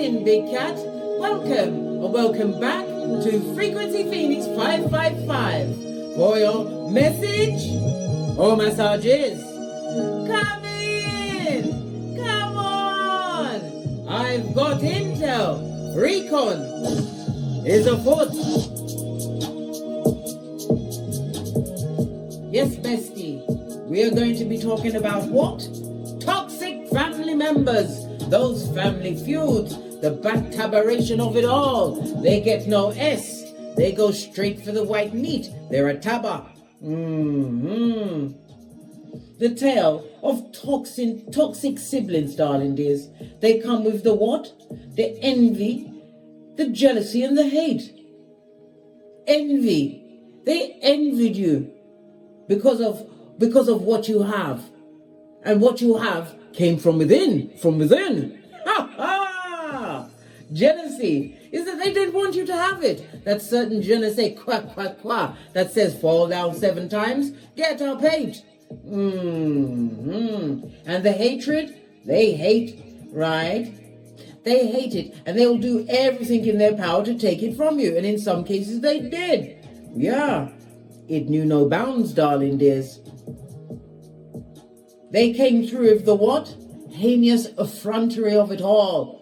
in, Big Cat. Welcome or welcome back to Frequency Phoenix 555 for your message or massages. Come in! Come on! I've got intel. Recon is afoot. Yes, bestie. We are going to be talking about what? Toxic family members. Those family feuds. The backtabaration of it all. They get no S. They go straight for the white meat. They're a taba. The tale of toxic siblings, darling dears. They come with the what? The envy, the jealousy, and the hate. Envy. They envied you because of what you have. And what you have came from within. From within. Ha ha! Jealousy is that they didn't want you to have it. That certain je ne sais quoi, quoi, quoi that says fall down 7 times, get up 8. And the hatred, they hate, right? They hate it, and they'll do everything in their power to take it from you. And in some cases, they did. Yeah, it knew no bounds, darling dears. They came through with the what? Heinous effrontery of it all.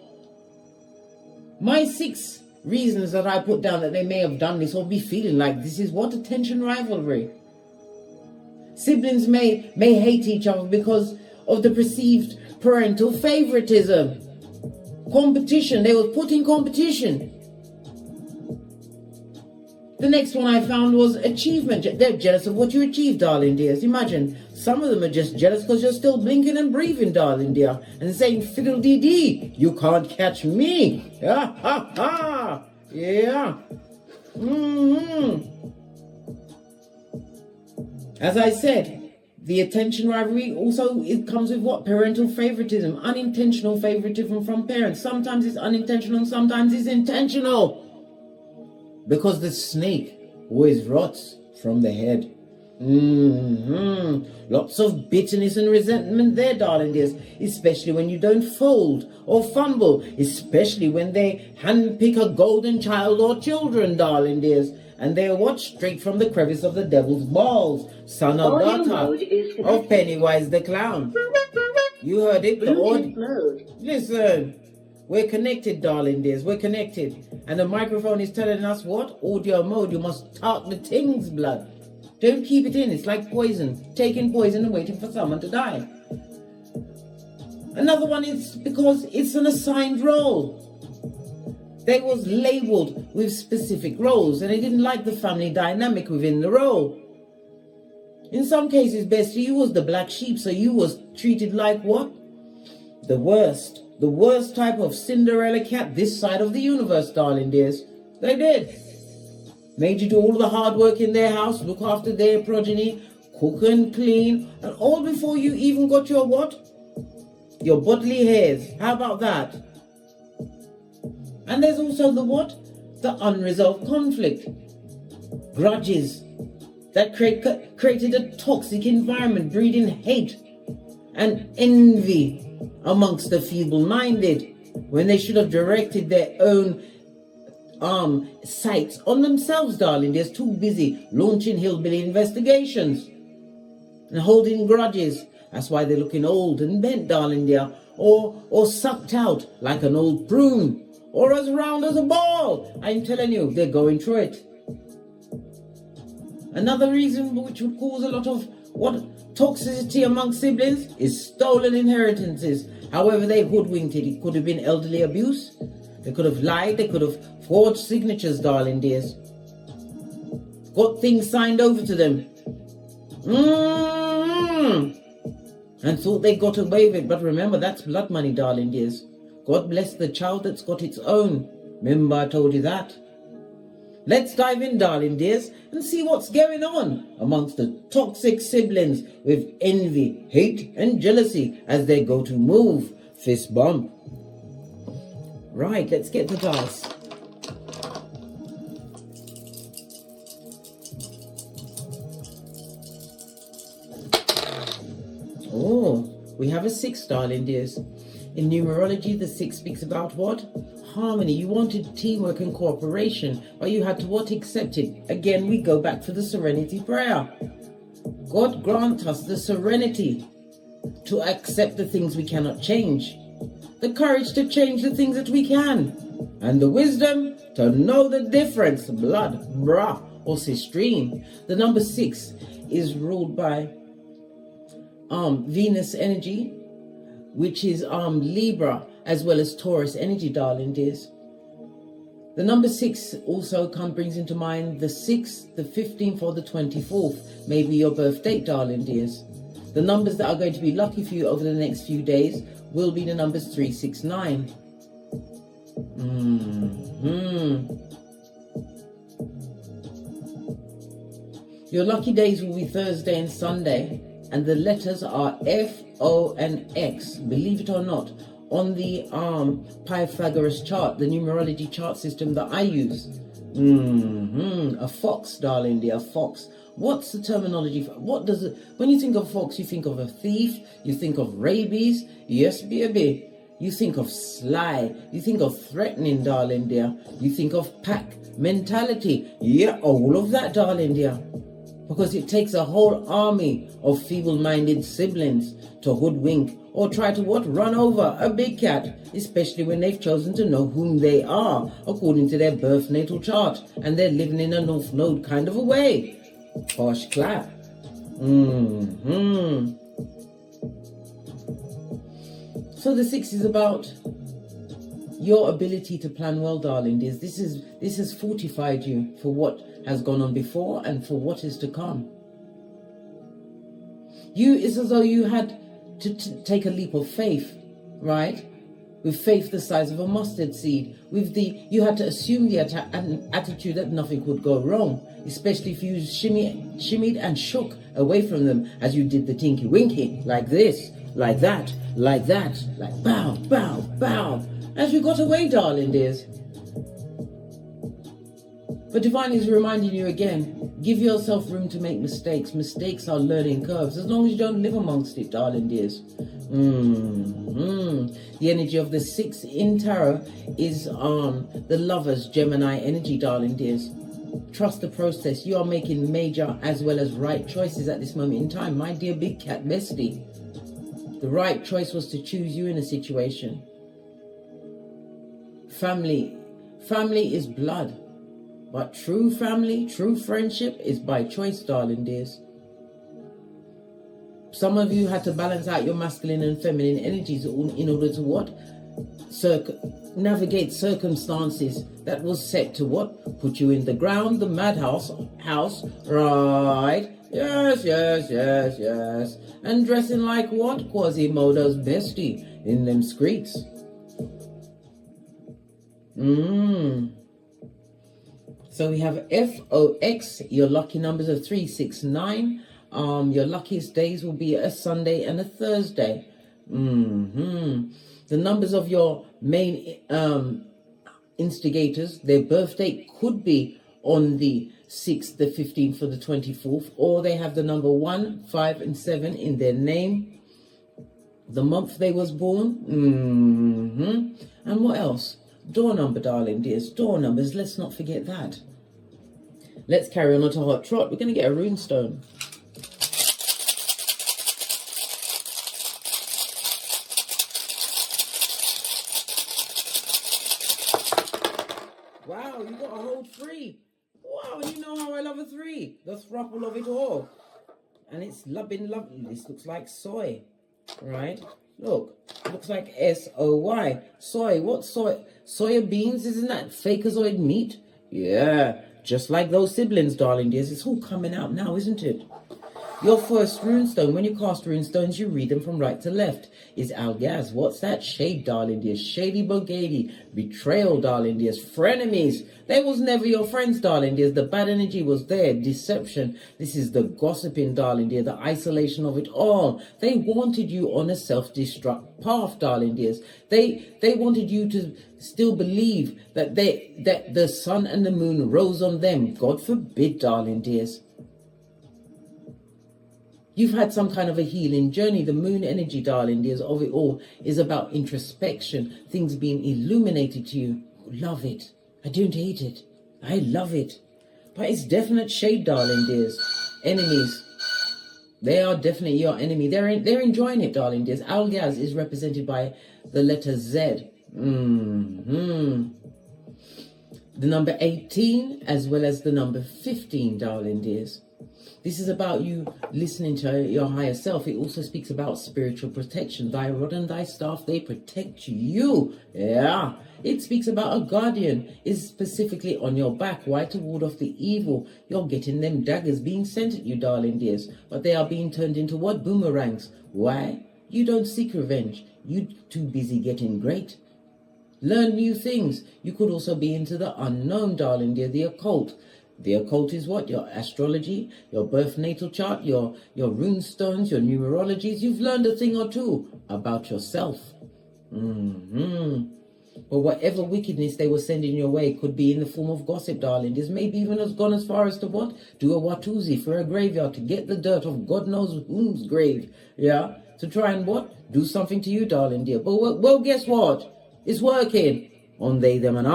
My 6 reasons that I put down that they may have done this or be feeling like this is what? Attention rivalry. Siblings may hate each other because of the perceived parental favoritism. Competition. They were put in competition. The next one I found was achievement. They're jealous of what you achieved, darling dears. Imagine, some of them are just jealous because you're still blinking and breathing, darling dear, and saying, fiddle-dee-dee, you can't catch me. Ha, ha, ha. Yeah. As I said, the attention rivalry also, it comes with what? Parental favoritism, unintentional favoritism from parents. Sometimes it's unintentional and sometimes it's intentional. Because the snake always rots from the head. Lots of bitterness and resentment there, darling dears. Especially when you don't fold or fumble. Especially when they handpick a golden child or children, darling dears. And they are what? Straight from the crevice of the devil's balls. Son or daughter of Pennywise the Clown. You heard it. The audio. Listen. We're connected, darling dears. We're connected. And the microphone is telling us what? Audio mode. You must talk the things, blood. Don't keep it in. It's like poison. Taking poison and waiting for someone to die. Another one is because it's an assigned role. They was labeled with specific roles and they didn't like the family dynamic within the role. In some cases, bestie, you was the black sheep, so you was treated like what? The worst. The worst type of Cinderella cat this side of the universe, darling dears. They did. Made you do all the hard work in their house, look after their progeny, cook and clean, and all before you even got your what? Your bodily hairs. How about that? And there's also the what? The unresolved conflict. Grudges that created a toxic environment, breeding hate and envy amongst the feeble-minded, when they should have directed their own sights on themselves, darling. They're too busy launching hillbilly investigations and holding grudges. That's why they're looking old and bent, darling dear, or sucked out like an old prune, or as round as a ball. I'm telling you, they're going through it. Another reason which would cause a lot of what toxicity amongst siblings is stolen inheritances. However they hoodwinked it. It could have been elderly abuse. They could have lied. They could have forged signatures, darling dears. Got things signed over to them. And thought they got away with it. But remember, that's blood money, darling dears. God bless the child that's got its own. Remember I told you that. Let's dive in, darling dears, and see what's going on amongst the toxic siblings with envy, hate, and jealousy as they go to move. Fist bump. Right, let's get the dice. Oh, we have a 6, darling dears. In numerology, the 6 speaks about what? Harmony. You wanted teamwork and cooperation, but you had to what? Accept it. Again, we go back to the serenity prayer. God grant us the serenity to accept the things we cannot change, the courage to change the things that we can, and the wisdom to know the difference. Blood, bra, or stream. The number 6 is ruled by Venus energy, which is Libra, as well as Taurus energy, darling dears. The number 6 also brings into mind the 6th, the 15th, or the 24th, maybe your birth date, darling dears. The numbers that are going to be lucky for you over the next few days will be the numbers 3, 6, 9. Your lucky days will be Thursday and Sunday, and the letters are F, O, and X. Believe it or not, on the Pythagoras chart, the numerology chart system that I use. A fox, darling dear, a fox. What's the terminology for what does it, when you think of fox, you think of a thief, you think of rabies, yes baby, you think of sly, you think of threatening, darling dear, you think of pack mentality, yeah, all of that, darling dear, because it takes a whole army of feeble-minded siblings to hoodwink or try to what? Run over a big cat, especially when they've chosen to know whom they are according to their birth natal chart and they're living in a North Node kind of a way. Posh clap. So the 6 is about your ability to plan well, darling dears. This has fortified you for what has gone on before and for what is to come. It's as though you had to take a leap of faith, right? With faith the size of a mustard seed. You had to assume the attitude that nothing could go wrong, especially if you shimmied and shook away from them as you did the tinky winky, like this, like that, like bow, bow, bow, as you got away, darling dears. But Divine is reminding you again, give yourself room to make mistakes. Mistakes are learning curves, as long as you don't live amongst it, darling dears. The energy of the 6 in tarot is the Lover's Gemini energy, darling dears. Trust the process. You are making major as well as right choices at this moment in time, my dear big cat bestie. The right choice was to choose you in a situation. Family is blood, but true family, true friendship is by choice, darling dears. Some of you had to balance out your masculine and feminine energies in order to what? Navigate circumstances that was set to what? Put you in the ground, the madhouse house, right? Yes. And dressing like what? Quasimodo's bestie in them streets. So we have FOX, your lucky numbers are 3, 6, 9. Your luckiest days will be a Sunday and a Thursday. The numbers of your main instigators, their birth date could be on the 6th, the 15th, or the 24th, or they have the number 1, 5, and 7 in their name, the month they was born, and what else? Door number, darling dears, door numbers, let's not forget that. Let's carry on to hot trot. We're going to get a rune stone. Wow, you got a whole 3. Wow, and you know how I love a 3. The thruple of it all. And it's been lovely. This looks like soy, right? Look, it looks like SOY. Soy, what soy? Soya beans, isn't that fakeazoid meat? Yeah, just like those siblings, darling dears. It's all coming out now, isn't it? Your first runestone, when you cast runestones, you read them from right to left. Is Algaz. What's that? Shade, darling dears. Shady Bogady. Betrayal, darling dears. Frenemies. They was never your friends, darling dears. The bad energy was there. Deception. This is the gossiping, darling dear. The isolation of it all. They wanted you on a self-destruct path, darling dears. They wanted you to still believe that the sun and the moon rose on them. God forbid, darling dears. You've had some kind of a healing journey. The moon energy, darling dears, of it all is about introspection, things being illuminated to you. Love it. I don't hate it. I love it. But it's definite shade, darling dears. Enemies. They are definitely your enemy. They're enjoying it, darling dears. Algaz is represented by the letter Z. The number 18 as well as the number 15, darling dears. This is about you listening to your higher self. It also speaks about spiritual protection. Thy rod and thy staff, they protect you. Yeah. It speaks about a guardian is specifically on your back. Why? To ward off the evil. You're getting them daggers being sent at you, darling dears. But they are being turned into what? Boomerangs. Why? You don't seek revenge. You too busy getting great. Learn new things. You could also be into the unknown, darling dear, the occult. The occult is what? Your astrology, your birth natal chart, your rune stones, your numerologies. You've learned a thing or two about yourself. But whatever wickedness they were sending your way could be in the form of gossip, darling. This maybe even has gone as far as to what? Do a Watusi for a graveyard to get the dirt of God knows whom's grave. Yeah? To try and what? Do something to you, darling dear. But well, guess what? It's working. On they, them, and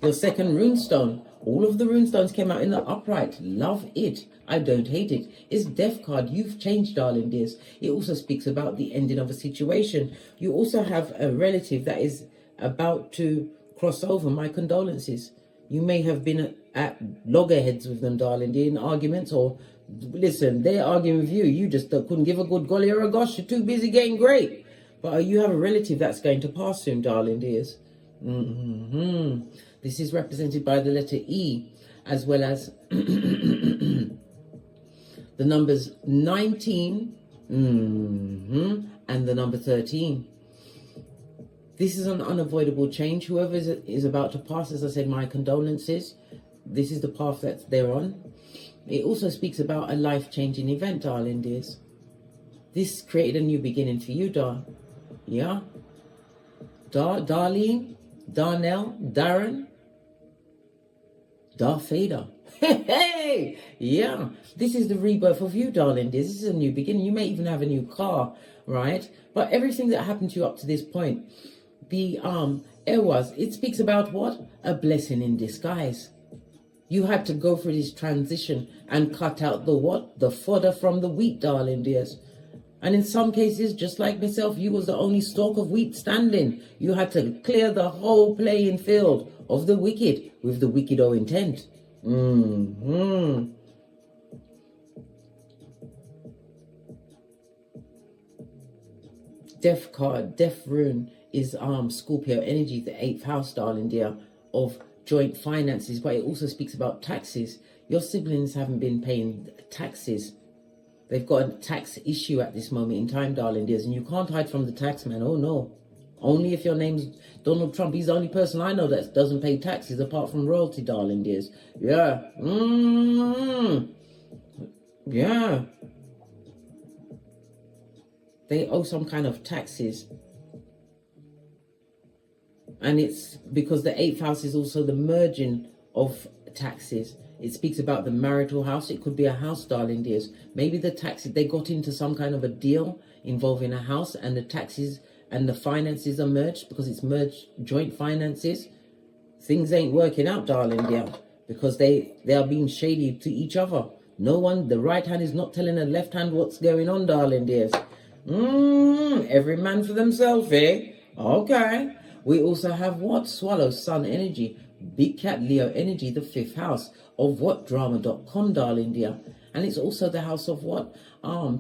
Your second runestone. All of the runestones came out in the upright. Love it. I don't hate it. It's death card. You've changed, darling dears. It also speaks about the ending of a situation. You also have a relative that is about to cross over. My condolences. You may have been at loggerheads with them, darling dear, in arguments, or listen, they're arguing with you. You just couldn't give a good golly or a gosh. You're too busy getting great. But you have a relative that's going to pass soon, darling dears. This is represented by the letter E, as well as the numbers 19 and the number 13. This is an unavoidable change. Whoever is about to pass, as I said, my condolences. This is the path that they're on. It also speaks about a life-changing event, darling dears. This created a new beginning for you, Yeah? Darlene, Darnell, Darren, Darth Vader. Hey! Yeah. This is the rebirth of you, darling. This is a new beginning. You may even have a new car, right? But everything that happened to you up to this point, it speaks about what? A blessing in disguise. You had to go through this transition and cut out the what? The fodder from the wheat, darling dears. And in some cases, just like myself, you was the only stalk of wheat standing. You had to clear the whole playing field of the wicked with the wicked o intent. Death card, death rune is Scorpio energy, the 8th house, darling dear, of joint finances. But it also speaks about taxes. Your siblings haven't been paying taxes. They've got a tax issue at this moment in time, darling dears, and you can't hide from the tax man. Oh no. Only if your name's Donald Trump. He's the only person I know that doesn't pay taxes apart from royalty, darling dears. Yeah. Yeah. They owe some kind of taxes. And it's because the 8th house is also the merging of taxes. It speaks about the marital house. It could be a house, darling dears. Maybe the taxes, they got into some kind of a deal involving a house, and the taxes and the finances are merged because it's merged joint finances. Things ain't working out, darling dear, because they are being shady to each other. No one, the right hand is not telling the left hand what's going on, darling dears. Every man for themselves, eh? Okay. We also have what? Swallow, sun energy. Big cat, Leo energy, the 5th house of what? Drama.com, darling dear. And it's also the house of what?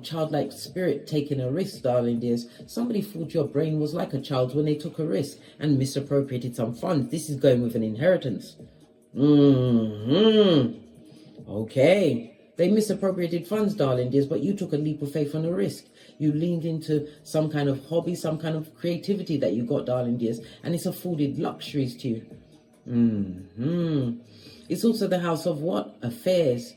Childlike spirit, taking a risk, darling dears. Somebody thought your brain was like a child's when they took a risk and misappropriated some funds. This is going with an inheritance. Okay. They misappropriated funds, darling dears, but you took a leap of faith on a risk. You leaned into some kind of hobby, some kind of creativity that you got, darling dears, and it's afforded luxuries to you. It's also the house of what? Affairs.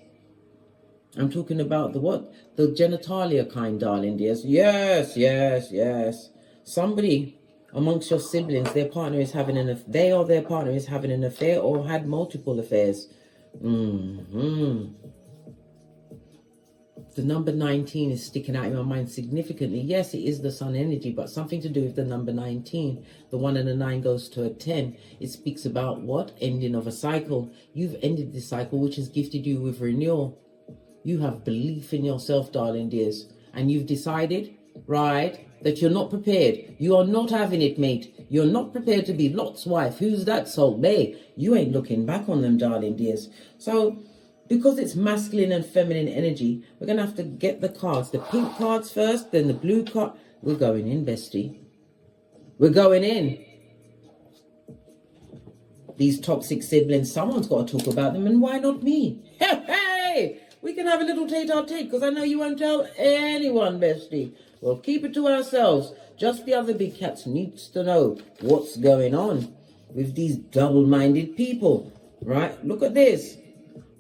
I'm talking about the what? The genitalia kind, darling dears. Yes. Somebody amongst your siblings, their partner is having an affair. They or their partner is having an affair or had multiple affairs. The number 19 is sticking out in my mind significantly. Yes, it is the sun energy, but something to do with the number 19. The 1 and the 9 goes to a 10. It speaks about what? Ending of a cycle. You've ended this cycle, which has gifted you with renewal. You have belief in yourself, darling dears. And you've decided, right, that you're not prepared. You are not having it, mate. You're not prepared to be Lot's wife. Who's that, Salt Bay? You ain't looking back on them, darling dears. So, because it's masculine and feminine energy, we're going to have to get the cards. The pink cards first, then the blue card. We're going in, bestie. We're going in. These toxic siblings, someone's got to talk about them, and why not me? Hey! We can have a little tete-a-tete, because I know you won't tell anyone, bestie. We'll keep it to ourselves. Just the other big cats needs to know what's going on with these double-minded people, right? Look at this.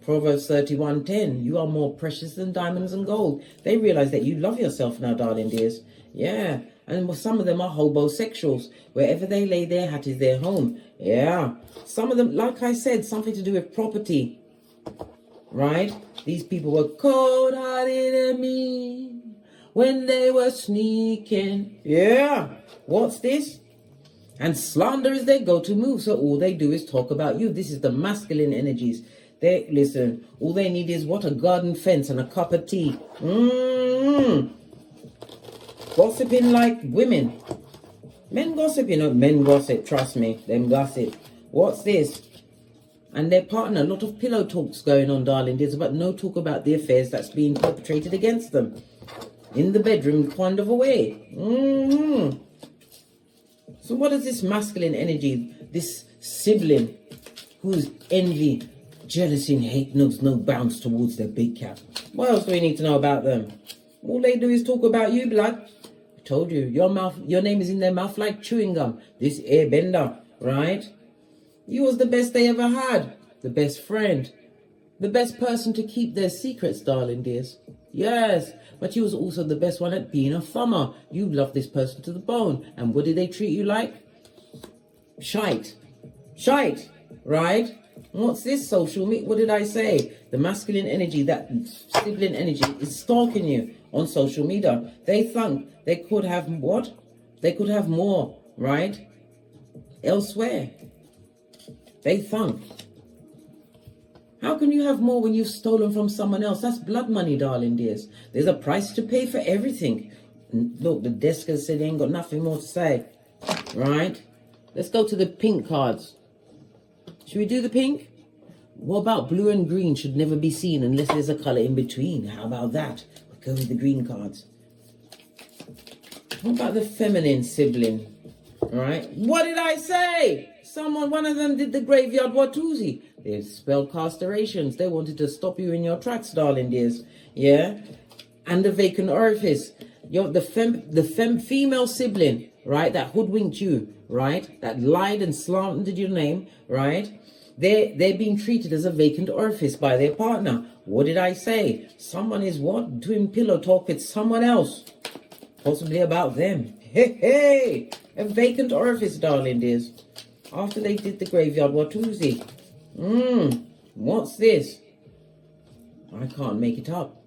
Proverbs 31:10. You are more precious than diamonds and gold. They realize that you love yourself now, darling dears. Yeah. And some of them are hobosexuals. Wherever they lay their hat is their home. Yeah. Some of them, like I said, something to do with property. Right? These people were cold-hearted and mean when they were sneaking. Yeah. What's this? And slander is their go-to move. So all they do is talk about you. This is the masculine energies. They listen, all they need is what? A garden fence and a cup of tea. Gossiping like women. Men gossip, you know, men gossip, trust me, them gossip. What's this? And their partner, a lot of pillow talks going on, darling. There's about no talk about the affairs that's being perpetrated against them. In the bedroom, kind of a way. So what is this masculine energy, this sibling who's envy, jealousy and hate knows no bounds towards their big cat? What else do we need to know about them? All they do is talk about you, blood. I told you, your name is in their mouth like chewing gum. This airbender, right? You was the best they ever had. The best friend. The best person to keep their secrets, darling dears. Yes, but you was also the best one at being a thumber. You loved this person to the bone. And what did they treat you like? Shite. Shite, right? What's this social media? What did I say? The masculine energy, that sibling energy is stalking you on social media. They think they could have what? They could have more, right? Elsewhere. They think. How can you have more when you've stolen from someone else? That's blood money, darling dears. There's a price to pay for everything. Look, the desk has said they ain't got nothing more to say. Right? Let's go to the pink cards. Should we do the pink? What about blue and green should never be seen unless there's a color in between? How about that? We'll go with the green cards. What about the feminine sibling? Right? What did I say? One of them did the graveyard Watusi. They're spell casterations. They wanted to stop you in your tracks, darling dears. Yeah? And the vacant orifice. The female sibling, right? That hoodwinked you, right? That lied and slandered your name, right? They're being treated as a vacant orifice by their partner. What did I say? Someone is what? Doing pillow talk with someone else. Possibly about them. Hey! A vacant orifice, darling dears. After they did the graveyard Watusi. What's this? I can't make it up.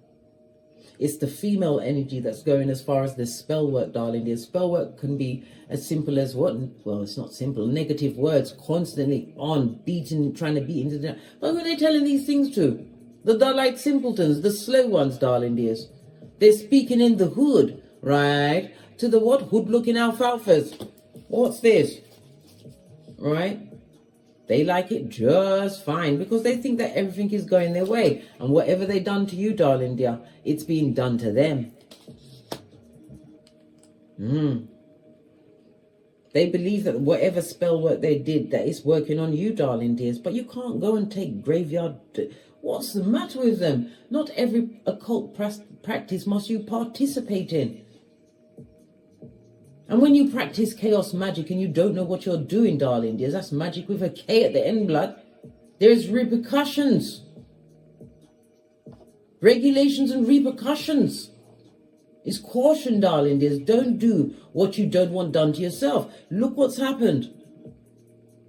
It's the female energy that's going as far as the spell work, darling dear. Spell work can be as simple as what? Well, it's not simple. Negative words constantly on, beating, trying to beat into the... But who are they telling these things to? The dull-eyed simpletons, the slow ones, darling dears. They're speaking in the hood, right? To the what? Hood-looking alfalfas. What's this? Right? They like it just fine because they think that everything is going their way. And whatever they done to you, darling dear, it's being done to them. They believe that whatever spell work they did, that it's working on you, darling dears. But you can't go and take graveyard... What's the matter with them? Not every occult practice must you participate in. And when you practice chaos magic and you don't know what you're doing, darling dears, that's magic with a K at the end, blood. There's repercussions. Regulations and repercussions. It's caution, darling dears. Don't do what you don't want done to yourself. Look what's happened.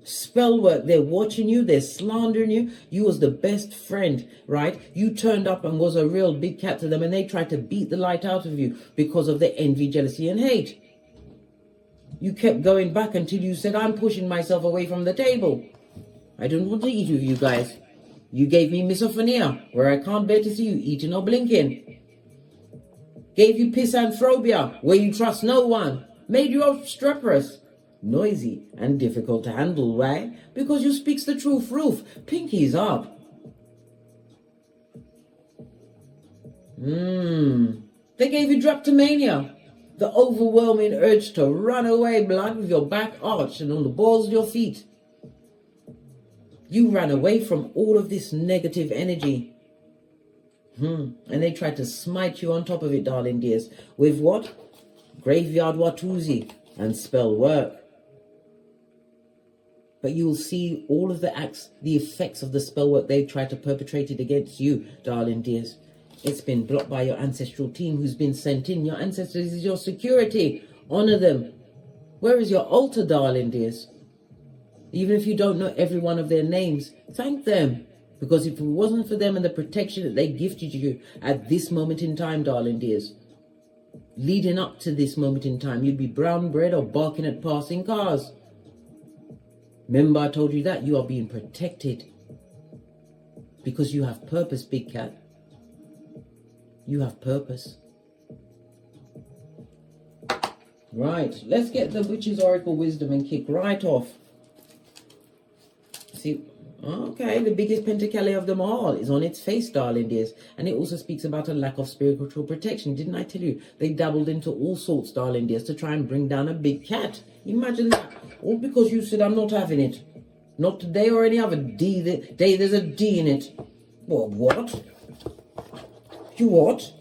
Spellwork, they're watching you, they're slandering you. You was the best friend, right? You turned up and was a real big cat to them, and they tried to beat the light out of you because of their envy, jealousy, and hate. You kept going back until you said, I'm pushing myself away from the table. I don't want to eat with you guys. You gave me misophonia, where I can't bear to see you eating or blinking. Gave you pisanthropia, where you trust no one. Made you obstreperous, noisy, and difficult to handle. Why? Because you speaks the truth, roof. Pinkies up. They gave you drapetomania, the overwhelming urge to run away, blood, with your back arched and on the balls of your feet. You ran away from all of this negative energy. And they tried to smite you on top of it, darling dears. With what? Graveyard Watusi and Spellwork. But you will see all of the acts, the effects of the spellwork they've tried to perpetrate it against you, darling dears. It's been blocked by your ancestral team who's been sent in. Your ancestors is your security. Honor them. Where is your altar, darling dears? Even if you don't know every one of their names, thank them. Because if it wasn't for them and the protection that they gifted you at this moment in time, darling dears, leading up to this moment in time, you'd be brown bread or barking at passing cars. Remember I told you that? You are being protected. Because you have purpose, big cat. You have purpose. Right, let's get the Witch's Oracle Wisdom and kick right off. See, okay, the biggest pentacali of them all is on its face, darling dears. And it also speaks about a lack of spiritual protection. Didn't I tell you? They dabbled into all sorts, darling dears, to try and bring down a big cat. Imagine that. All because you said, I'm not having it. Not today or any other day there's a D in it. Well, what? You what?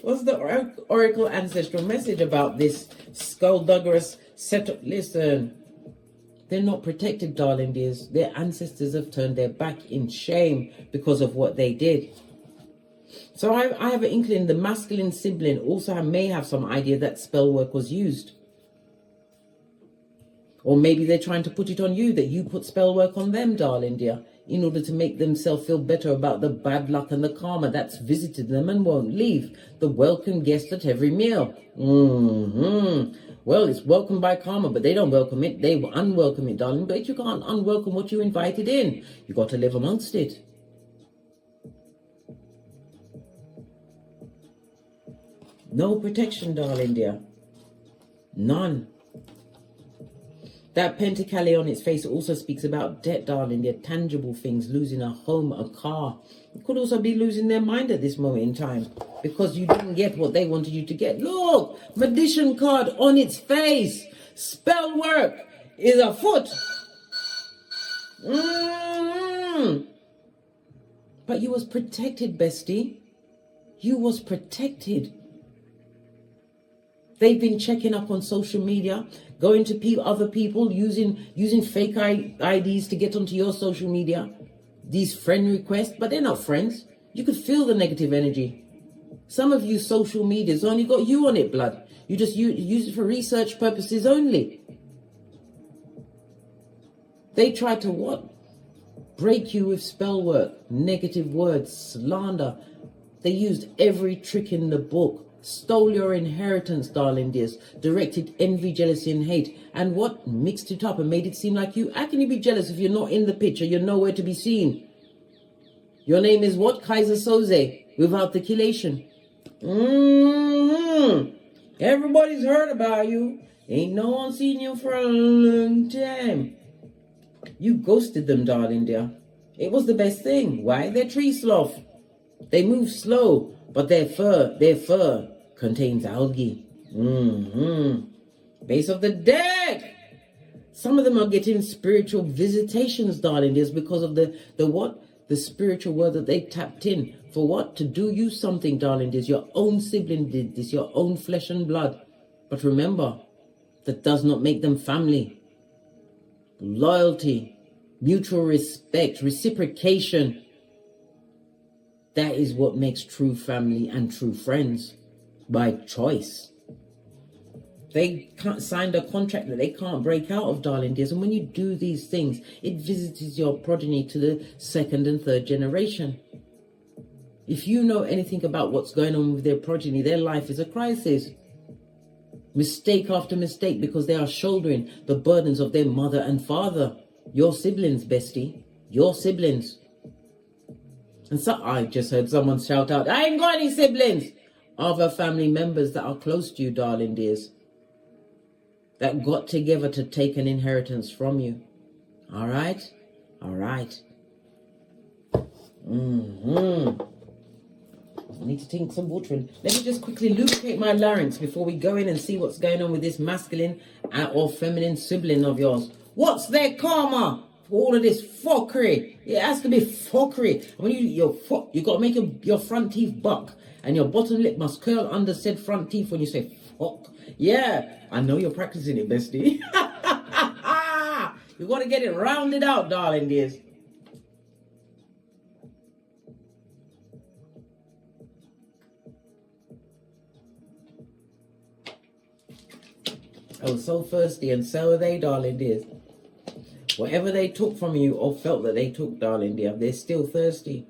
What's the Oracle Ancestral message about this skullduggerous setup? Listen, they're not protected, darling dears. Their ancestors have turned their back in shame because of what they did. So I have an inkling the masculine sibling also may have some idea that spellwork was used. Or maybe they're trying to put it on you, that you put spellwork on them, darling dear, in order to make themselves feel better about the bad luck and the karma that's visited them and won't leave. The welcome guest at every meal. Well, it's welcomed by karma, but they don't welcome it. They unwelcome it, darling. But you can't unwelcome what you invited in. You got to live amongst it. No protection, darling dear. None. That pentacali on its face also speaks about debt, darling dear. Tangible things, losing a home, a car. It could also be losing their mind at this moment in time because you didn't get what they wanted you to get. Look, magician card on its face. Spellwork is afoot. But you was protected, bestie. You was protected. They've been checking up on social media, going to other people, using fake IDs to get onto your social media. These friend requests, but they're not friends. You could feel the negative energy. Some of you social media's only got you on it, blood. You just use it for research purposes only. They tried to what? Break you with spellwork, negative words, slander. They used every trick in the book. Stole your inheritance, darling dears. Directed envy, jealousy, and hate. And what? Mixed it up and made it seem like you. How can you be jealous if you're not in the picture? You're nowhere to be seen. Your name is what? Kaiser Soze. Without the kilation. Everybody's heard about you. Ain't no one seen you for a long time. You ghosted them, darling dear. It was the best thing. Why? They're tree sloth. They move slow. But their fur contains algae. Base of the deck. Some of them are getting spiritual visitations, darling dears, because of the what? The spiritual world that they tapped in. For what? To do you something, darling dears. Your own sibling did this, your own flesh and blood. But remember, that does not make them family. Loyalty, mutual respect, reciprocation. That is what makes true family and true friends. By choice. They signed a contract that they can't break out of, darling dears. And when you do these things, it visits your progeny to the 2nd and 3rd generation. If you know anything about what's going on with their progeny, their life is a crisis. Mistake after mistake, because they are shouldering the burdens of their mother and father. Your siblings, bestie. Your siblings. And so I just heard someone shout out, I ain't got any siblings. Other family members that are close to you, darling dears, that got together to take an inheritance from you. All right? All right. I need to drink some water. And let me just quickly lubricate my larynx before we go in and see what's going on with this masculine or feminine sibling of yours. What's their karma for all of this fuckery? It has to be fuckery. When you got to make your front teeth buck, and your bottom lip must curl under said front teeth when you say fuck. Yeah, I know you're practicing it, bestie. You got to get it rounded out, darling dears. I was so thirsty, and so are they, darling dears. Whatever they took from you or felt that they took, darling dear, they're still thirsty.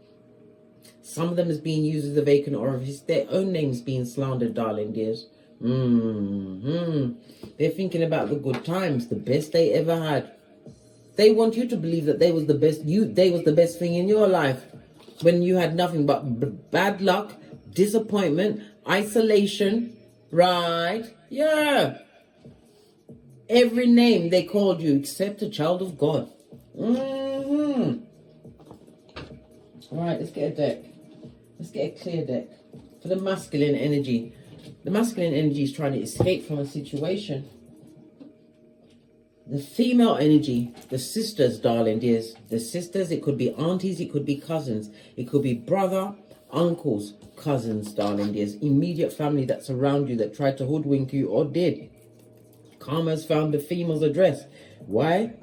Some of them is being used as a vacant orifice. Their own name's being slandered, darling dears. They're thinking about the good times, the best they ever had. They want you to believe that they was the best. They was the best thing in your life, when you had nothing but bad luck, disappointment, isolation. Right? Yeah. Every name they called you except a child of God. All right, let's get a deck. Let's get a clear deck for the masculine energy. The masculine energy is trying to escape from a situation. The female energy, the sisters, darling dears. The sisters, it could be aunties, it could be cousins. It could be brother, uncles, cousins, darling dears. Immediate family that's around you that tried to hoodwink you or did. Karma's found the female's address. Why?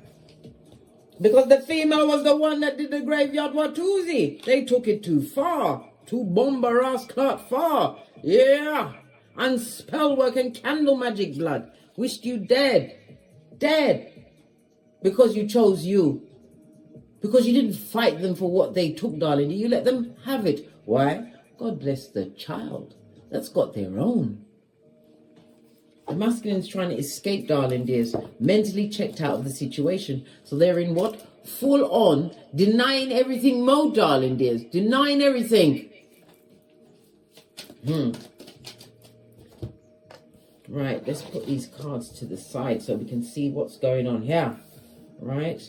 Because the female was the one that did the graveyard Watusi. They took it too far. Too bomber-ass clot far. Yeah. And spellwork and candle magic blood. Wished you dead. Dead. Because you chose you. Because you didn't fight them for what they took, darling. You let them have it. Why? God bless the child that's got their own. The masculine's trying to escape, darling dears, mentally checked out of the situation. So they're in what? Full on denying everything mode, darling dears. Denying everything. Right, let's put these cards to the side so we can see what's going on here. Right?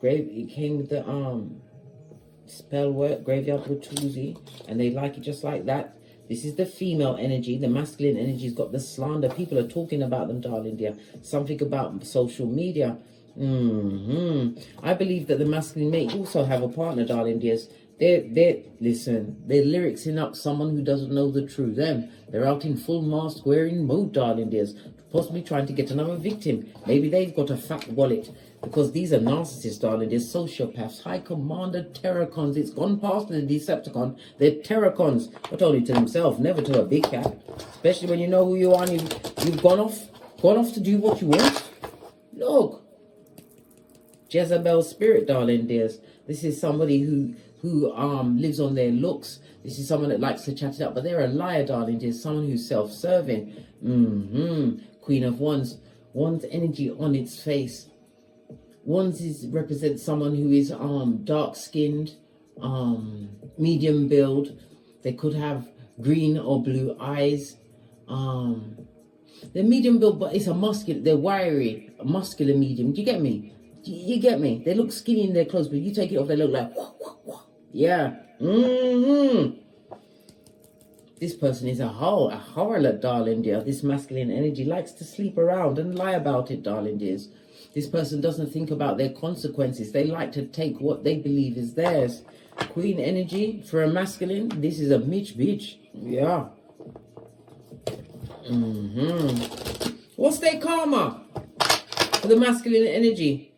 It came with the spellwork, graveyard Watusi, and they like it just like that. This is the female energy. The masculine energy's got the slander. People are talking about them, darling dear. Something about social media. I believe that the masculine may also have a partner, darling dears. Listen, they're lyricsing up someone who doesn't know the true them. They're out in full mask wearing mode, darling dears. Possibly trying to get another victim. Maybe they've got a fat wallet. Because these are narcissists, darling. They're sociopaths, high commander terracons. It's gone past the Decepticon. They're terracons, but only to themselves, never to a big cat. Especially when you know who you are and you've gone off to do what you want. Look, Jezebel spirit, darling dears. This is somebody who lives on their looks. This is someone that likes to chat it up, but they're a liar, darling dears. Someone who's self-serving. Queen of Wands, Wands energy on its face. Wands represents someone who is dark-skinned, medium build. They could have green or blue eyes. They're medium build, but it's a muscular. They're wiry, a muscular medium. Do you get me? You get me? They look skinny in their clothes, but you take it off, they look like wah, wah, wah. Yeah. This person is a harlot, darling dear. This masculine energy likes to sleep around and lie about it, darling dears. This person doesn't think about their consequences. They like to take what they believe is theirs. Queen energy for a masculine. This is a bitch. Yeah. What's their karma for the masculine energy?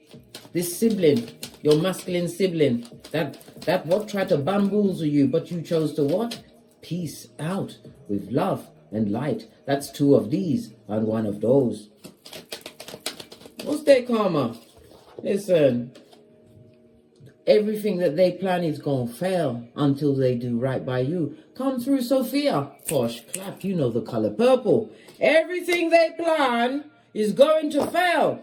This sibling, your masculine sibling, that what tried to bamboozle you, but you chose to what? Peace out with love. and light. That's 2 of these and 1 of those. What's their karma? Listen, everything that they plan is going to fail until they do right by you. Come through, Sophia. Posh clap, you know the color purple. Everything they plan is going to fail.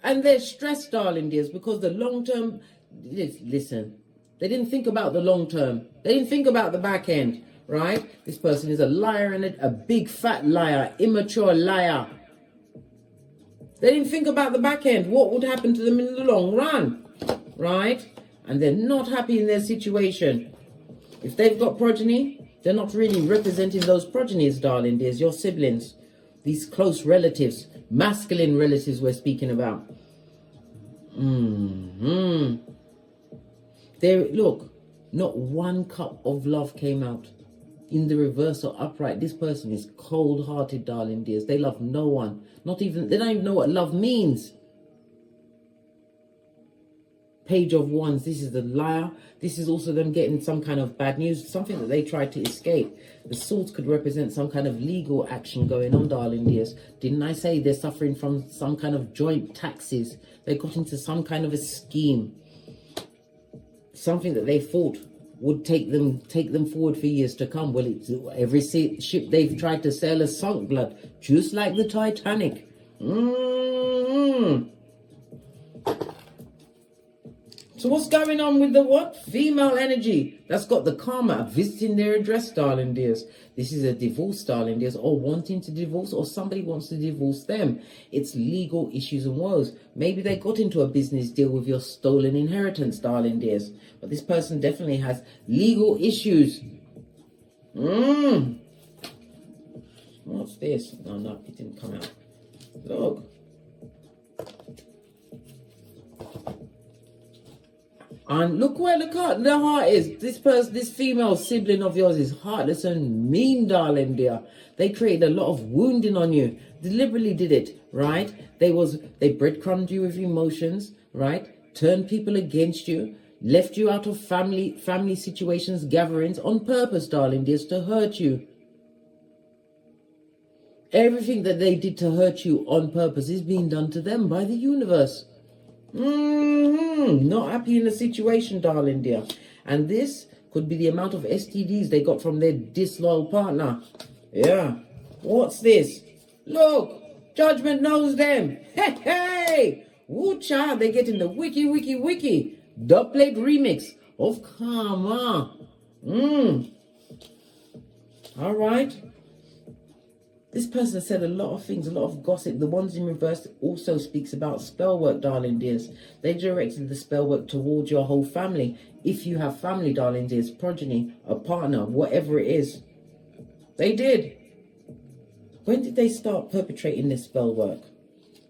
And they're stressed, darling dears, because the long term, listen, they didn't think about the long term. They didn't think about the back end, right? This person is a liar and a big fat liar, immature liar. They didn't think about the back end, what would happen to them in the long run, right? And they're not happy in their situation. If they've got progeny, they're not really representing those progenies, darling dears, your siblings, these close relatives, masculine relatives we're speaking about. There, look, not 1 cup of love came out. In the reverse or upright, this person is cold-hearted, darling dears. They love no one. They don't even know what love means. Page of Wands, this is the liar. This is also them getting some kind of bad news, something that they tried to escape. The swords could represent some kind of legal action going on, darling dears. Didn't I say they're suffering from some kind of joint taxes? They got into some kind of a scheme. Something that they thought would take them forward for years to come. Well, it's, every ship they've tried to sail has sunk, blood, just like the Titanic. So what's going on with the what? Female energy. That's got the karma visiting their address, darling dears. This is a divorce, darling dears, or wanting to divorce, or somebody wants to divorce them. It's legal issues and woes. Maybe they got into a business deal with your stolen inheritance, darling dears. But this person definitely has legal issues. What's this? No, it didn't come out. Look. And look where the heart is. This female sibling of yours is heartless and mean, darling dear. They created a lot of wounding on you. Deliberately did it, right? They breadcrumbed you with emotions, right? Turned people against you. Left you out of family situations, gatherings on purpose, darling dears, to hurt you. Everything that they did to hurt you on purpose is being done to them by the universe. Not happy in the situation, darling dear. And this could be the amount of STDs they got from their disloyal partner. Yeah. What's this? Look, judgment knows them. Hey. Woo child, they get in the wiki. Dubplate remix of karma. All right. This person said a lot of things, a lot of gossip. The ones in reverse also speaks about spell work, darling dears. They directed the spell work towards your whole family. If you have family, darling dears, progeny, a partner, whatever it is. They did. When did they start perpetrating this spell work?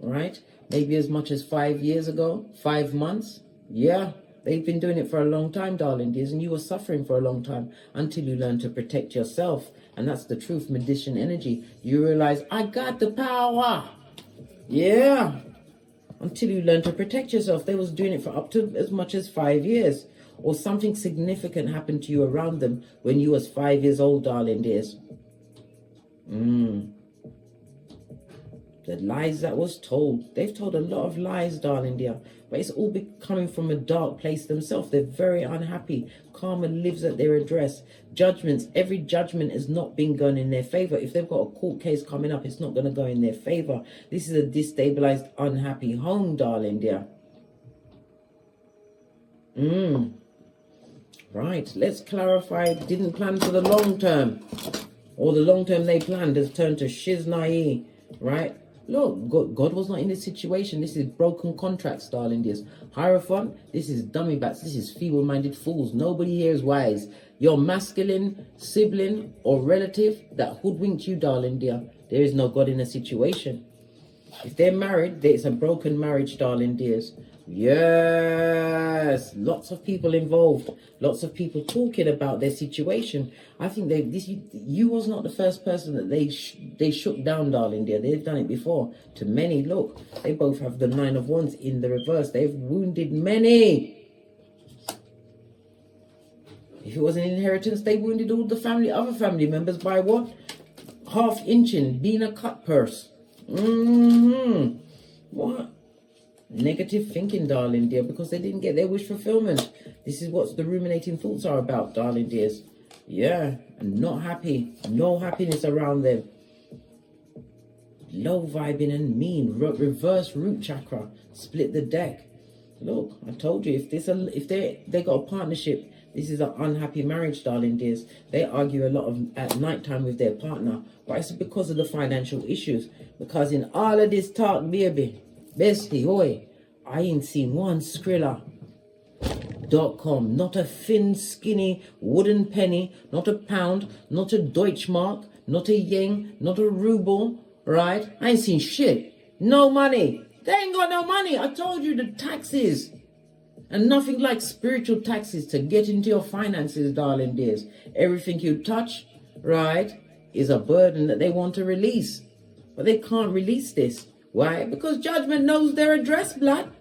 Right? Maybe as much as 5 years ago, 5 months. Yeah, they've been doing it for a long time, darling dears, and you were suffering for a long time until you learn to protect yourself. And that's the truth, magician energy. You realize, I got the power. Yeah. Until you learn to protect yourself. They was doing it for up to as much as 5 years. Or something significant happened to you around them when you was 5 years old, darling dears. The lies that was told. They've told a lot of lies, darling dear. But it's all coming from a dark place themselves. They're very unhappy. Karma lives at their address. Judgments. Every judgment has not been going in their favor. If they've got a court case coming up, it's not going to go in their favor. This is a destabilized, unhappy home, darling dear. Right. Let's clarify. Didn't plan for the long term. Or the long term they planned has turned to shiznai. Right? Look, God was not in this situation. This is broken contracts, darling dears. Hierophant, this is dummy bats. This is feeble-minded fools. Nobody here is wise. Your masculine sibling or relative that hoodwinked you, darling dear. There is no God in the situation. If they're married, it's a broken marriage, darling dears. Yes, lots of people involved. Lots of people talking about their situation. I think you was not the first person that they shook down, darling dear. They've done it before to many. Look, they both have the 9 of Wands in the reverse. They've wounded many. If it was an inheritance, they wounded all the other family members by what? half inching, being a cut purse. What? Negative thinking, darling dear, because they didn't get their wish fulfillment. This is what the ruminating thoughts are about, darling dears. Yeah, and not happy. No happiness around them. Low vibing and mean. Reverse root chakra. Split the deck. Look, I told you, if they got a partnership, this is an unhappy marriage, darling dears. They argue a lot at night time with their partner, but it's because of the financial issues. Because in all of this talk, baby, bestie, oi, I ain't seen one Skrilla.com, not a thin, skinny wooden penny, not a pound, not a Deutschmark, not a yen, not a ruble, right? I ain't seen shit. No money. They ain't got no money. I told you, the taxes. And nothing like spiritual taxes to get into your finances, darling dears. Everything you touch, right, is a burden that they want to release. But they can't release this. Why? Because judgment knows their address, blood.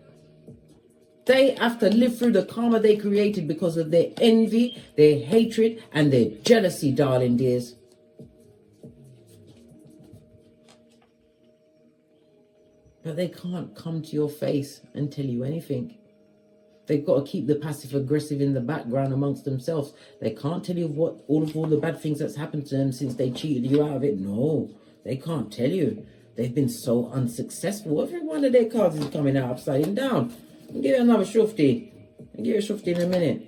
They have to live through the karma they created because of their envy, their hatred, and their jealousy, darling dears. But they can't come to your face and tell you anything. They've got to keep the passive aggressive in the background amongst themselves. They can't tell you all the bad things that's happened to them since they cheated you out of it. No, they can't tell you. They've been so unsuccessful. Every one of their cards is coming out upside down. I'll give you another shufti. I'll give you a shufti in a minute.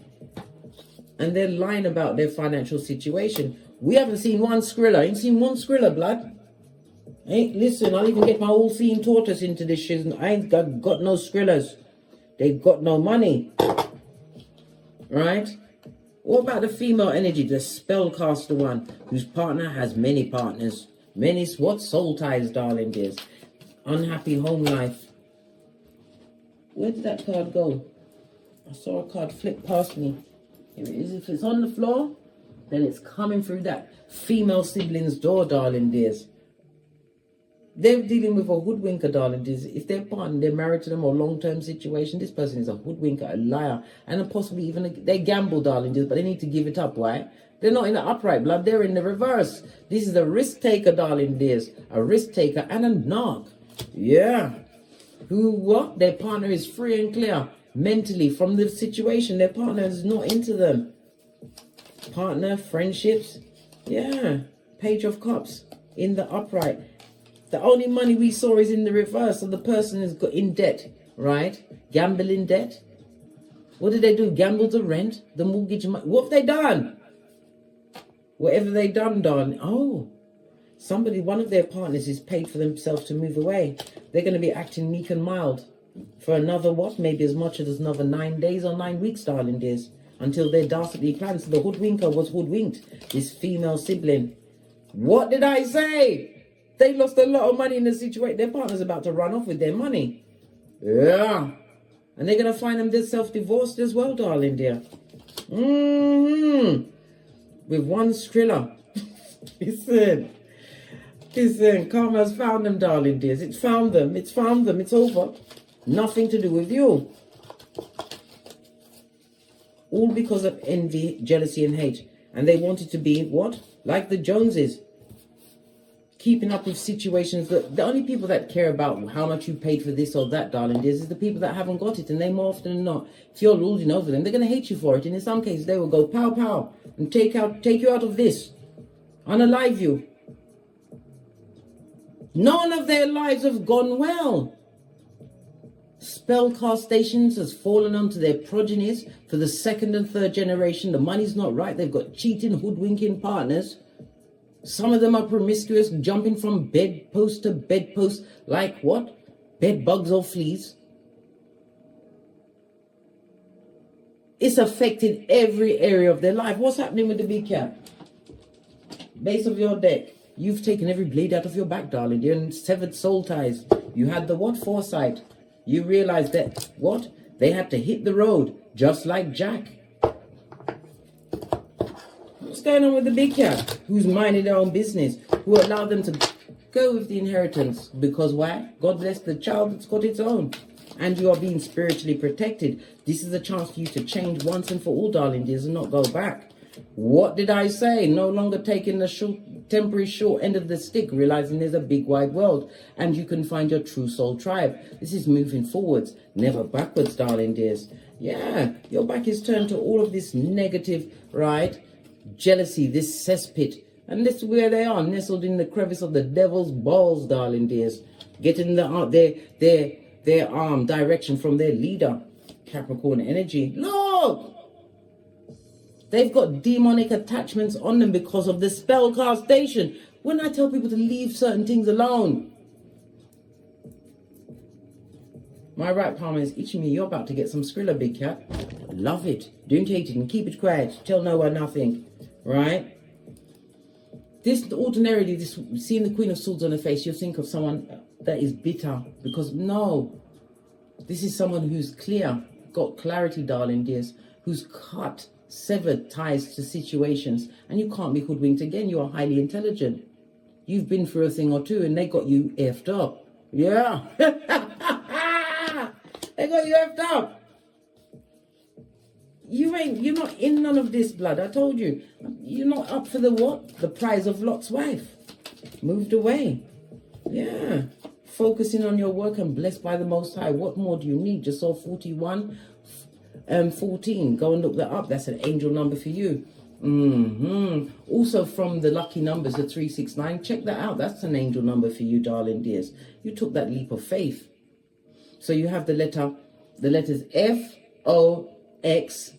And they're lying about their financial situation. We haven't seen one Skrilla. Ain't seen one Skrilla, blood. Listen, I'll even get my all-seeing tortoise into this shit. I ain't got no Skrillas. They've got no money. Right? What about the female energy, the spellcaster one, whose partner has many partners? Many, what? Soul ties, darling dears. Unhappy home life. Where did that card go? I saw a card flip past me. Here it is. If it's on the floor, then it's coming through that female sibling's door, darling dears. They're dealing with a hoodwinker, darling dears. If they're partner, they're married to them or long-term situation, this person is a hoodwinker, a liar, and possibly even they gamble, darling dears, but they need to give it up. Why? They're not in the upright, blood. They're in the reverse. This is a risk taker, darling dears. A risk taker and a narc. Yeah. What? Their partner is free and clear mentally from the situation. Their partner is not into them. Partner, friendships. Yeah. Page of Cups in the upright. The only money we saw is in the reverse. So the person is in debt, right? Gambling debt. What did they do? Gamble the rent, the mortgage. What have they done? Whatever they done, darling. Oh, one of their partners is paid for themselves to move away. They're going to be acting meek and mild for another, what? Maybe as much as another 9 days or 9 weeks, darling dears. Until they're dastardly planned. So the hoodwinker was hoodwinked. This female sibling. What did I say? They lost a lot of money in the situation. Their partner's about to run off with their money. Yeah. And they're going to find them self-divorced as well, darling dear. With one Skrilla. Listen, karma's found them, darling dears. It's found them. It's found them. It's over. Nothing to do with you. All because of envy, jealousy, and hate. And they wanted to be, what? Like the Joneses. Keeping up with situations that the only people that care about how much you paid for this or that, darling dears, is the people that haven't got it. And they more often than not, if you're ruling over them, they're going to hate you for it. And in some cases, they will go pow pow and take you out of this, unalive you. None of their lives have gone well. Spellcast stations has fallen onto their progenies for the 2nd and 3rd generation. The money's not right. They've got cheating, hoodwinking partners. Some of them are promiscuous, jumping from bedpost to bedpost like what? Bed bugs or fleas. It's affected every area of their life. What's happening with the big cat? Base of your deck. You've taken every blade out of your back, darling. You're in severed soul ties. You had the what? Foresight. You realized that what? They had to hit the road, just like Jack. What's going on with the big cat? Who's minding their own business? Who allowed them to go with the inheritance? Because why? God bless the child that's got its own. And you are being spiritually protected. This is a chance for you to change once and for all, darling dears, and not go back. What did I say? No longer taking the temporary short end of the stick, realizing there's a big wide world and you can find your true soul tribe. This is moving forwards, never backwards, darling dears. Yeah, your back is turned to all of this negative, right? Jealousy, this cesspit. And this is where they are, nestled in the crevice of the devil's balls, darling dears. Getting their direction from their leader, Capricorn energy. Look! They've got demonic attachments on them because of the spell castation. When I tell people to leave certain things alone. My right palm is itching me. You're about to get some Skrilla, big cat. Love it. Don't hate it and keep it quiet. Tell no one nothing. Right? This ordinarily, this seeing the Queen of Swords on her face, you'll think of someone that is bitter. Because no. This is someone who's clear. Got clarity, darling dears. Who's cut, severed ties to situations. And you can't be hoodwinked again. You are highly intelligent. You've been through a thing or two and they got you effed up. Yeah. They got you effed up. You're not in none of this, blood. I told you. You're not up for the what? The prize of Lot's wife. Moved away. Yeah. Focusing on your work and blessed by the Most High. What more do you need? Just saw 41 14. Go and look that up. That's an angel number for you. Also from the lucky numbers, the 369. Check that out. That's an angel number for you, darling dears. You took that leap of faith. So you have the letters F, O, X.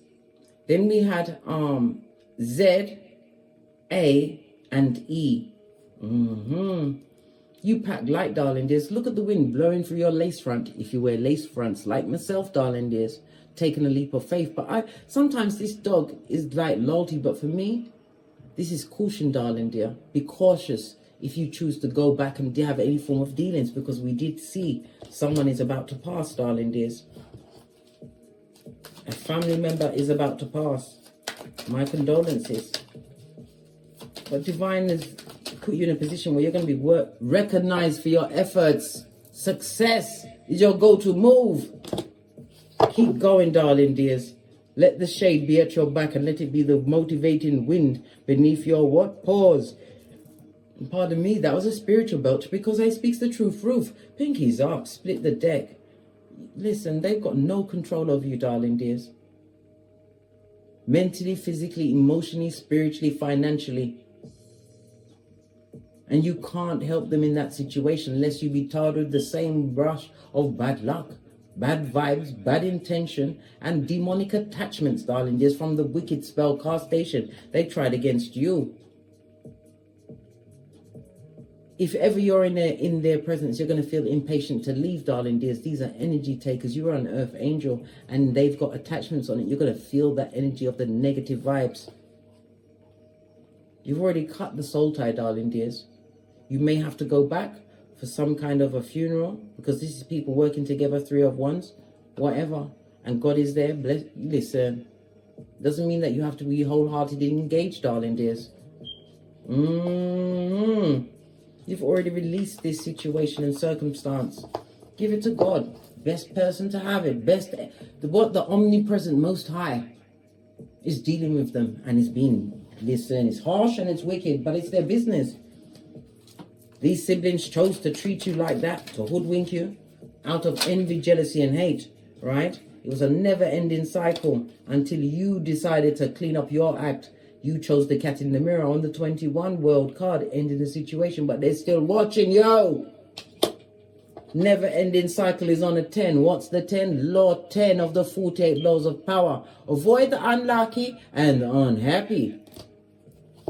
Then we had Z, A, and E. You pack light, darling dears. Look at the wind blowing through your lace front. If you wear lace fronts like myself, darling dears, taking a leap of faith. But sometimes this dog is like loyalty, but for me, this is caution, darling dear. Be cautious if you choose to go back and have any form of dealings, because we did see someone is about to pass, darling dears. A family member is about to pass. My condolences. But divine has put you in a position where you're going to be recognized for your efforts. Success is your go-to move. Keep going, darling dears. Let the shade be at your back and let it be the motivating wind beneath your what? Paws. Pardon me, that was a spiritual belch because I speaks the truth. Roof, pinkies up, split the deck. Listen, they've got no control over you, darling dears. Mentally, physically, emotionally, spiritually, financially. And you can't help them in that situation unless you be tarred with the same brush of bad luck, bad vibes, bad intention, and demonic attachments, darling dears, from the wicked spell castation they tried against you. If ever you're in their presence, you're going to feel impatient to leave, darling dears. These are energy takers. You are an earth angel and they've got attachments on it. You're going to feel that energy of the negative vibes. You've already cut the soul tie, darling dears. You may have to go back for some kind of a funeral because this is people working together, 3 of Wands, whatever. And God is there. Listen, doesn't mean that you have to be wholeheartedly engaged, darling dears. You've already released this situation and circumstance. Give it to God. Best person to have it. The omnipresent Most High is dealing with them and is being, listen, it's harsh and it's wicked, but it's their business. These siblings chose to treat you like that, to hoodwink you, out of envy, jealousy, and hate, right? It was a never-ending cycle until you decided to clean up your act. You chose the cat in the mirror on the 21 world card, ending the situation, but they're still watching, yo. Never-ending cycle is on a 10. What's the 10? Law 10 of the 48 laws of power. Avoid the unlucky and the unhappy.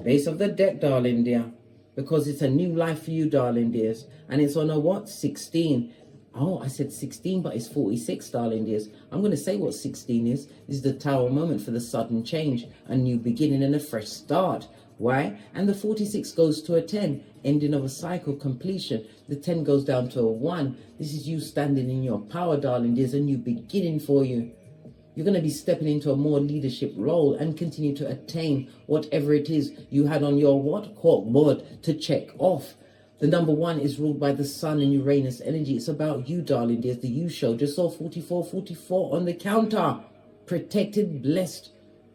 Base of the deck, darling dear. Because it's a new life for you, darling dears. And it's on a what? 16. Oh, I said 16, but it's 46, darling dears. I'm going to say what 16 is. This is the Tower moment for the sudden change. A new beginning and a fresh start. Why? And the 46 goes to a 10. Ending of a cycle, completion. The 10 goes down to a 1. This is you standing in your power, darling dears. A new beginning for you. You're going to be stepping into a more leadership role and continue to attain whatever it is you had on your what? Corkboard to check off. The number 1 is ruled by the Sun and Uranus energy. It's about you, darling dears. The You Show. Just saw 44 on the counter. Protected, blessed.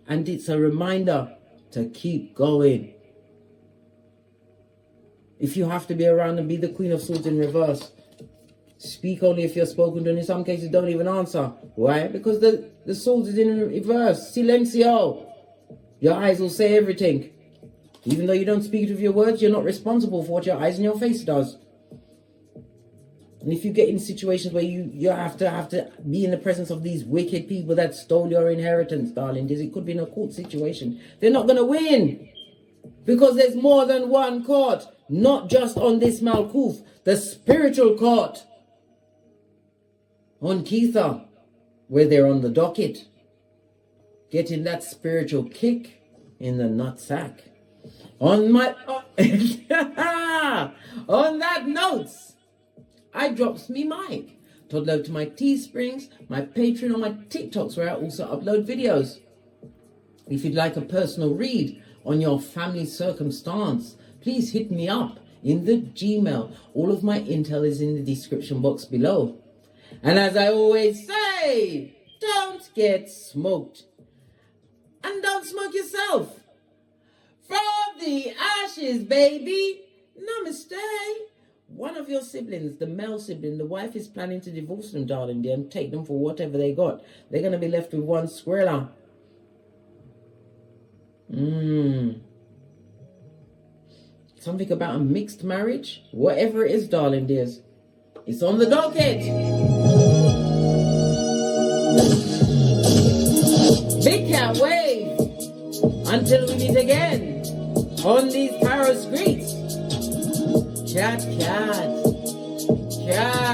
And it's a reminder to keep going. If you have to be around and be the Queen of Swords in reverse, speak only if you're spoken to, and in some cases don't even answer. Why? Because the Swords is in reverse. Silencio. Your eyes will say everything. Even though you don't speak with your words, you're not responsible for what your eyes and your face does. And if you get in situations where you have to be in the presence of these wicked people that stole your inheritance, darling, it could be in a court situation. They're not going to win. Because there's more than one court. Not just on this Malkuth. The spiritual court. On Keitha. Where they're on the docket. Getting that spiritual kick in the nutsack. On that notes, I drops me mic to upload to my Teesprings, my Patreon, or my TikToks, where I also upload videos. If you'd like a personal read on your family circumstance, please hit me up in the Gmail. All of my intel is in the description box below. And as I always say, don't get smoked. And don't smoke yourself. From the ashes, baby. Namaste. One of your siblings, the male sibling, the wife is planning to divorce them, darling dear, and take them for whatever they got. They're going to be left with one squirrel. Something about a mixed marriage? Whatever it is, darling dears. It's on the docket. Big cat wave. Until we meet again on these tarot streets. Chat, chat. Chat.